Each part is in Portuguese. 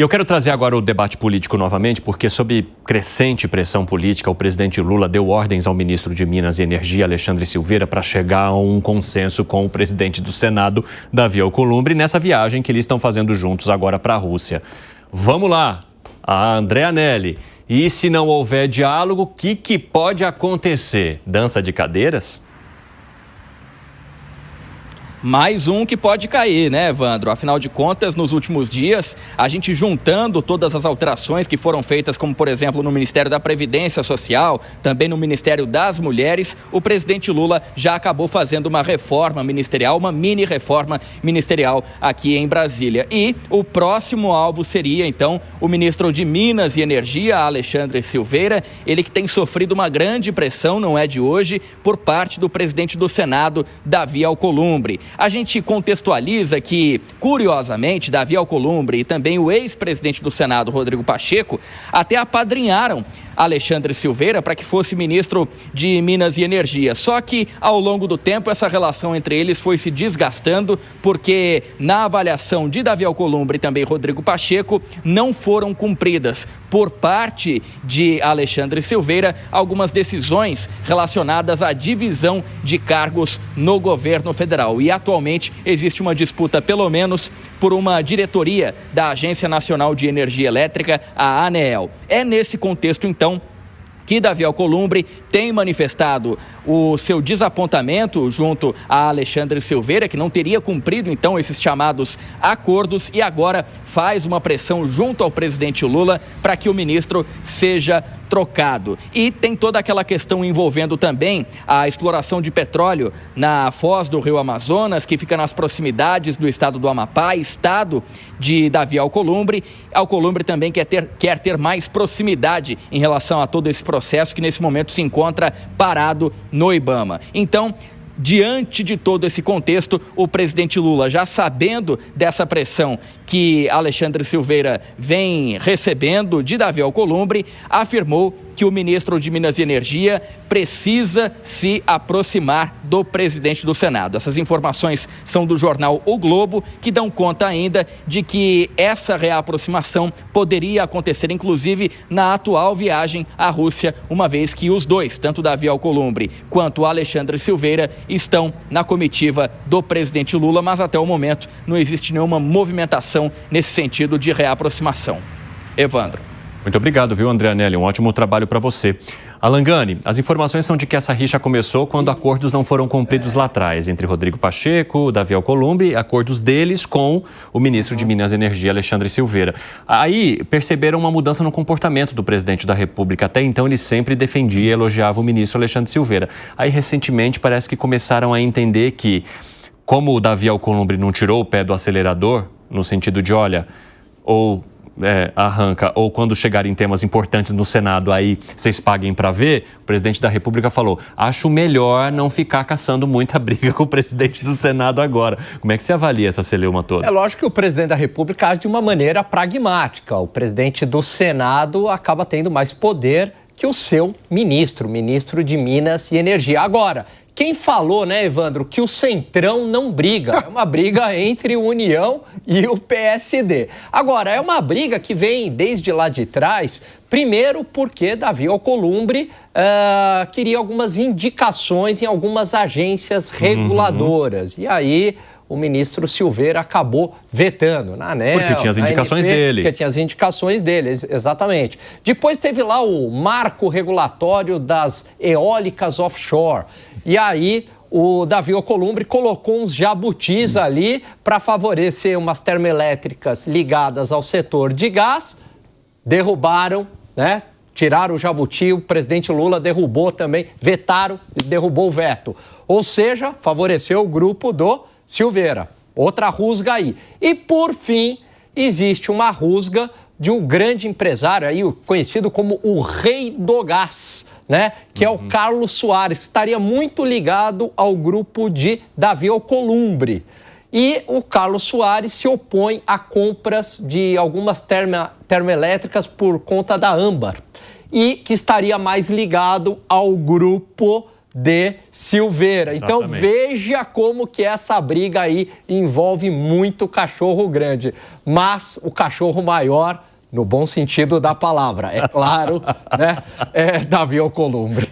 E eu quero trazer agora o debate político novamente, porque sob crescente pressão política, o presidente Lula deu ordens ao ministro de Minas e Energia, Alexandre Silveira, para chegar a um consenso com o presidente do Senado, Davi Alcolumbre, nessa viagem que eles estão fazendo juntos agora para a Rússia. Vamos lá, a Andréa Nelly. E se não houver diálogo, o que pode acontecer? Dança de cadeiras? Mais um que pode cair, né, Evandro? Afinal de contas, nos últimos dias, a gente juntando todas as alterações que foram feitas, como, por exemplo, no Ministério da Previdência Social, também no Ministério das Mulheres, o presidente Lula já acabou fazendo uma reforma ministerial, uma mini reforma ministerial aqui em Brasília. E o próximo alvo seria, então, o ministro de Minas e Energia, Alexandre Silveira, ele que tem sofrido uma grande pressão, não é de hoje, por parte do presidente do Senado, Davi Alcolumbre. A gente contextualiza que, curiosamente, Davi Alcolumbre e também o ex-presidente do Senado, Rodrigo Pacheco, até apadrinharam Alexandre Silveira para que fosse ministro de Minas e Energia. Só que, ao longo do tempo, essa relação entre eles foi se desgastando, porque na avaliação de Davi Alcolumbre e também Rodrigo Pacheco, não foram cumpridas por parte de Alexandre Silveira algumas decisões relacionadas à divisão de cargos no governo federal. E atualmente existe uma disputa, pelo menos, por uma diretoria da Agência Nacional de Energia Elétrica, a ANEEL. É nesse contexto, então, que Davi Alcolumbre tem manifestado o seu desapontamento junto a Alexandre Silveira, que não teria cumprido, então, esses chamados acordos e agora faz uma pressão junto ao presidente Lula para que o ministro seja trocado. E tem toda aquela questão envolvendo também a exploração de petróleo na foz do Rio Amazonas, que fica nas proximidades do estado do Amapá, estado de Davi Alcolumbre. Alcolumbre também quer ter mais proximidade em relação a todo esse processo que nesse momento se encontra parado no IBAMA. Então, diante de todo esse contexto, o presidente Lula, já sabendo dessa pressão que Alexandre Silveira vem recebendo de Davi Alcolumbre, afirmou que o ministro de Minas e Energia precisa se aproximar do presidente do Senado. Essas informações são do jornal O Globo, que dão conta ainda de que essa reaproximação poderia acontecer, inclusive, na atual viagem à Rússia, uma vez que os dois, tanto Davi Alcolumbre quanto Alexandre Silveira, estão na comitiva do presidente Lula, mas até o momento não existe nenhuma movimentação nesse sentido de reaproximação. Evandro. Muito obrigado, viu, Andréa Nelly? Um ótimo trabalho para você. Alan Gani, as informações são de que essa rixa começou quando acordos não foram cumpridos lá atrás, entre Rodrigo Pacheco, Davi Alcolumbre, acordos deles com o ministro de Minas e Energia, Alexandre Silveira. Aí perceberam uma mudança no comportamento do presidente da República. Até então ele sempre defendia e elogiava o ministro Alexandre Silveira. Aí recentemente parece que começaram a entender que, como o Davi Alcolumbre não tirou o pé do acelerador, no sentido de, olha, ou arranca, ou quando chegarem temas importantes no Senado, aí vocês paguem para ver, o presidente da República falou, acho melhor não ficar caçando muita briga com o presidente do Senado agora. Como é que você avalia essa celeuma toda? É lógico que o presidente da República age de uma maneira pragmática. O presidente do Senado acaba tendo mais poder que o seu ministro de Minas e Energia. Agora, quem falou, né, Evandro, que o Centrão não briga? É uma briga entre o União e o PSD. Agora, é uma briga que vem desde lá de trás, primeiro porque Davi Alcolumbre queria algumas indicações em algumas agências reguladoras. E aí o ministro Silveira acabou vetando na ANEEL. Porque tinha as indicações dele. Porque tinha as indicações dele, exatamente. Depois teve lá o marco regulatório das eólicas offshore. E aí o Davi Alcolumbre colocou uns jabutis ali para favorecer umas termoelétricas ligadas ao setor de gás. Derrubaram, né? Tiraram o jabuti, o presidente Lula derrubou também, vetaram e derrubou o veto. Ou seja, favoreceu o grupo do Silveira. Outra rusga aí. E, por fim, existe uma rusga de um grande empresário aí, conhecido como o rei do gás, né? Que é o Carlos Soares, que estaria muito ligado ao grupo de Davi Alcolumbre. E o Carlos Soares se opõe a compras de algumas termoelétricas por conta da Âmbar. E que estaria mais ligado ao grupo de Silveira. Então veja como que essa briga aí envolve muito cachorro grande, mas o cachorro maior, no bom sentido da palavra, é claro, né? É Davi Alcolumbre.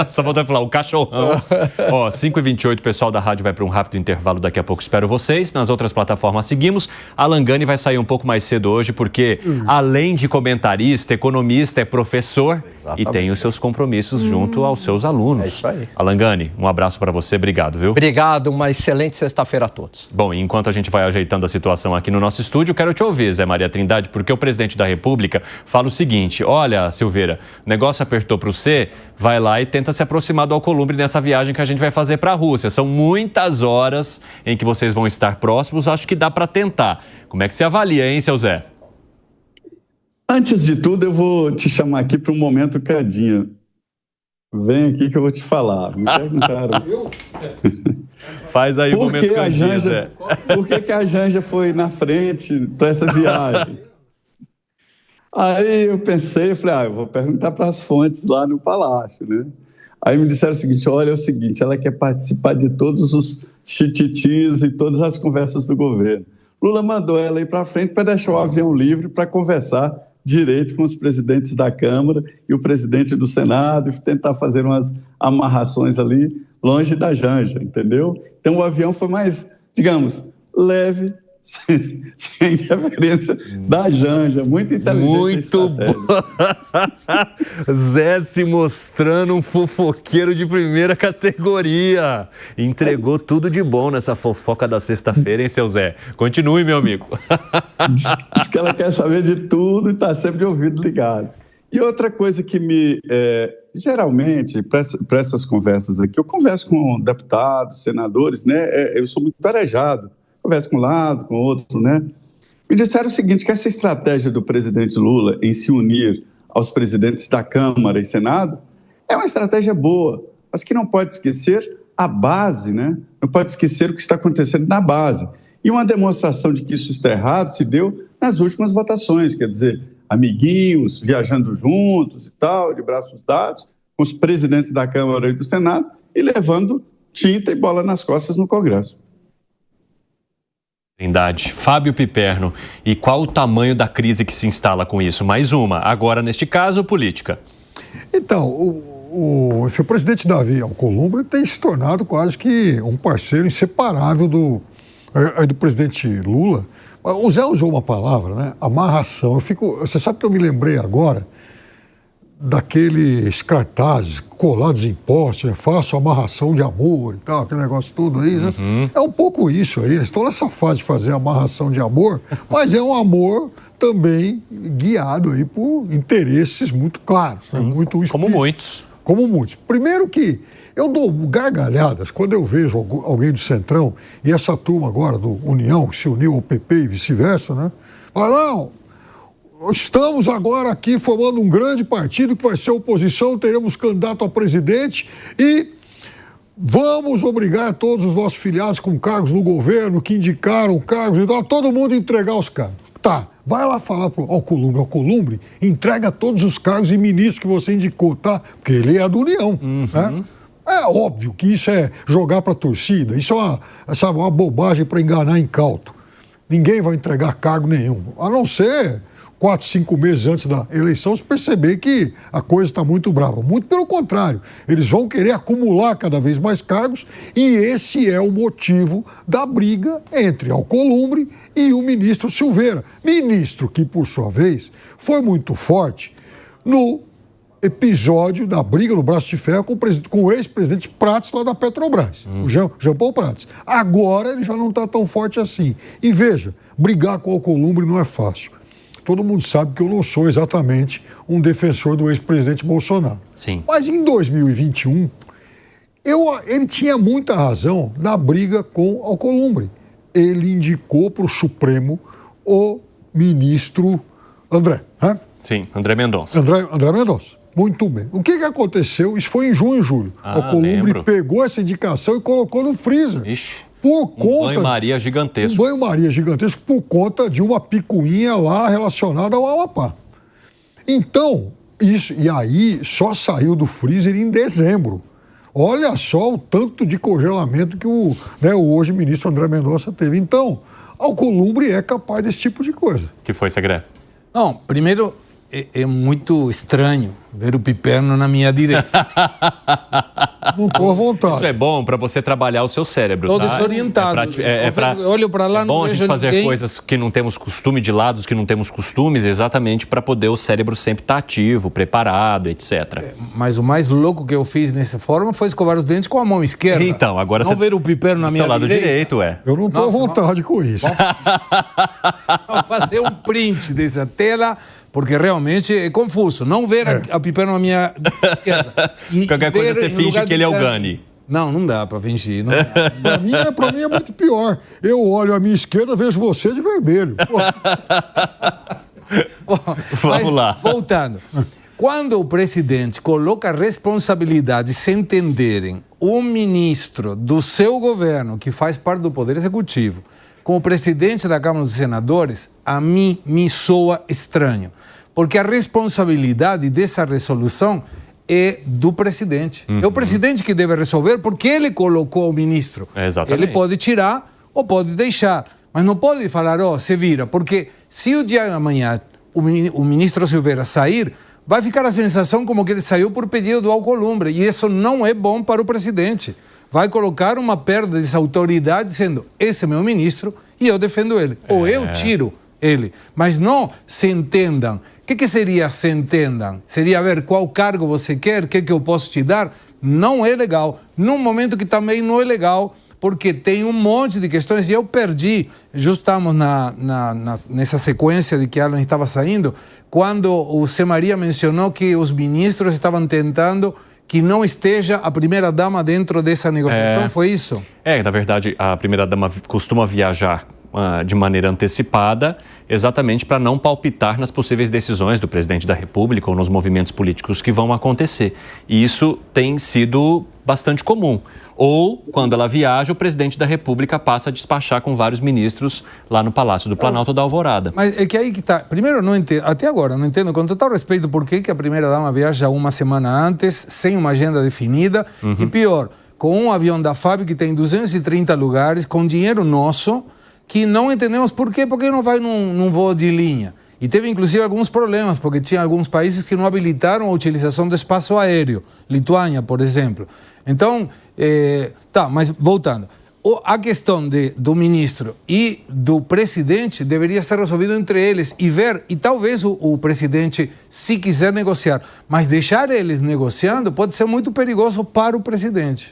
Só faltou falar, o cachorrão. Ó, 5h28, o pessoal da rádio vai para um rápido intervalo, daqui a pouco espero vocês. Nas outras plataformas seguimos. A Langani vai sair um pouco mais cedo hoje, porque além de comentarista, economista, é professor. Exatamente. E tem os seus compromissos junto aos seus alunos. É isso aí. A Langani, um abraço para você, obrigado, viu? Obrigado, uma excelente sexta-feira a todos. Bom, e enquanto a gente vai ajeitando a situação aqui no nosso estúdio, quero te ouvir, Zé Maria Trindade, porque o presidente da República fala o seguinte: olha, Silveira, o negócio apertou para você, vai lá e tenta se aproximar do Alcolumbre nessa viagem que a gente vai fazer para a Rússia. São muitas horas em que vocês vão estar próximos, acho que dá para tentar. Como é que você avalia, hein, seu Zé? Antes de tudo, eu vou te chamar aqui para um momento cadinho. Vem aqui que eu vou te falar. Me perguntaram. Faz aí o momento cadinho, Zé. Por que a Janja foi na frente para essa viagem? Aí eu pensei, falei, eu vou perguntar para as fontes lá no Palácio, né? Aí me disseram o seguinte, olha, é o seguinte, ela quer participar de todos os chititis e todas as conversas do governo. Lula mandou ela ir para frente para deixar o avião livre para conversar direito com os presidentes da Câmara e o presidente do Senado e tentar fazer umas amarrações ali longe da Janja, entendeu? Então o avião foi mais, digamos, leve, sem interferência da Janja, muito inteligente. Muito bom. Zé se mostrando um fofoqueiro de primeira categoria. Entregou tudo de bom nessa fofoca da sexta-feira, hein, seu Zé? Continue, meu amigo. Diz que ela quer saber de tudo e está sempre de ouvido ligado. E outra coisa que me... geralmente, para essas conversas aqui, eu converso com deputados, senadores, né? Eu sou muito tarejado. Converso com um lado, com o outro, né? Me disseram o seguinte, que essa estratégia do presidente Lula em se unir aos presidentes da Câmara e Senado é uma estratégia boa, mas que não pode esquecer a base, né? Não pode esquecer o que está acontecendo na base. E uma demonstração de que isso está errado se deu nas últimas votações, quer dizer, amiguinhos, viajando juntos e tal, de braços dados, com os presidentes da Câmara e do Senado, e levando tinta e bola nas costas no Congresso. Trindade, Fábio Piperno, e qual o tamanho da crise que se instala com isso? Mais uma, agora neste caso, política. Então, o presidente Davi Alcolumbre tem se tornado quase que um parceiro inseparável do presidente Lula. O Zé usou uma palavra, né? Amarração. Você sabe que eu me lembrei agora daqueles cartazes colados em postes, né? Faço amarração de amor e tal, aquele negócio todo aí, né? É um pouco isso aí, eles estão nessa fase de fazer amarração de amor, mas é um amor também guiado aí por interesses muito claros, né? Muito como muitos. Como muitos. Primeiro que eu dou gargalhadas quando eu vejo alguém do Centrão e essa turma agora do União, que se uniu ao PP e vice-versa, né? Fala, não, estamos agora aqui formando um grande partido que vai ser oposição, teremos candidato a presidente e vamos obrigar todos os nossos filiados com cargos no governo, que indicaram cargos e tal, todo mundo entregar os cargos. Tá, vai lá falar pro Alcolumbre, entrega todos os cargos e ministros que você indicou, tá? Porque ele é do União, né? É óbvio que isso é jogar para a torcida, isso é uma bobagem para enganar incauto. Ninguém vai entregar cargo nenhum, a não ser 4, 5 meses antes da eleição, se perceber que a coisa está muito brava. Muito pelo contrário, eles vão querer acumular cada vez mais cargos e esse é o motivo da briga entre Alcolumbre e o ministro Silveira. Ministro que, por sua vez, foi muito forte no episódio da briga no braço de ferro com o ex-presidente Prats lá da Petrobras, o Jean Paul Prats. Agora ele já não está tão forte assim. E veja, brigar com o Alcolumbre não é fácil. Todo mundo sabe que eu não sou exatamente um defensor do ex-presidente Bolsonaro. Sim. Mas em 2021, ele tinha muita razão na briga com Alcolumbre. Ele indicou para o Supremo o ministro André. Né? Sim, André Mendonça. André Mendonça. Muito bem. O que aconteceu? Isso foi em junho e julho. Alcolumbre pegou essa indicação e colocou no freezer. Ixi. Por conta, um banho-maria gigantesco. Um banho-maria gigantesco por conta de uma picuinha lá relacionada ao Amapá. Então, isso, e aí só saiu do freezer em dezembro. Olha só o tanto de congelamento que o hoje ministro André Mendonça teve. Então, Alcolumbre é capaz desse tipo de coisa. Que foi, Segré? Não, primeiro, é muito estranho ver o Piperno na minha direita. Não estou à vontade. Isso é bom para você trabalhar o seu cérebro, Estou tá? desorientado. Olho para lá, é bom não a gente vejo fazer ninguém. coisas que não temos costume, de lados que não temos costumes, exatamente para poder o cérebro sempre estar ativo, preparado, etc. Mas o mais louco que eu fiz nessa forma foi escovar os dentes com a mão esquerda. Então, agora não ver o Piperno na minha lado direito, Eu não estou à vontade com isso. Vamos fazer um print dessa tela, porque realmente é confuso. Não ver a Piperno na minha esquerda. Qualquer coisa você finge que ele é o Gani. Não dá para fingir. Não dá. Para mim é muito pior. Eu olho à minha esquerda, vejo você de vermelho. Vamos lá. Voltando. Quando o presidente coloca responsabilidade sem entenderem um ministro do seu governo, que faz parte do Poder Executivo, com o presidente da Câmara dos Senadores, a mim me soa estranho. Porque a responsabilidade dessa resolução é do presidente. É o presidente que deve resolver porque ele colocou o ministro. Exatamente. Ele pode tirar ou pode deixar, mas não pode falar, se vira, porque se o dia de amanhã o ministro Silveira sair, vai ficar a sensação como que ele saiu por pedido do Alcolumbre, e isso não é bom para o presidente. Vai colocar uma perda de autoridade dizendo, esse é meu ministro e eu defendo ele, ou eu tiro ele. Mas não se entendam. O que seria se entendam? Seria ver qual cargo você quer, o que eu posso te dar? Não é legal. Num momento que também não é legal, porque tem um monte de questões, e eu perdi, justo estamos nessa sequência de que Alan estava saindo, quando o Zé Maria mencionou que os ministros estavam tentando que não esteja a primeira-dama dentro dessa negociação, foi isso? Na verdade, a primeira-dama costuma viajar de maneira antecipada, exatamente para não palpitar nas possíveis decisões do presidente da República ou nos movimentos políticos que vão acontecer. E isso tem sido bastante comum. Ou, quando ela viaja, o presidente da República passa a despachar com vários ministros lá no Palácio do Planalto da Alvorada. Mas é que aí que está. Primeiro, eu não entendo, até agora, não entendo com total respeito por que a primeira-dama viaja uma semana antes, sem uma agenda definida, e pior, com um avião da FAB que tem 230 lugares, com dinheiro nosso, que não entendemos por quê, porque não vai num voo de linha. E teve, inclusive, alguns problemas, porque tinha alguns países que não habilitaram a utilização do espaço aéreo. Lituânia, por exemplo. Então, mas voltando. A questão do ministro e do presidente deveria ser resolvido entre eles e ver, e talvez o presidente, se quiser negociar, mas deixar eles negociando pode ser muito perigoso para o presidente.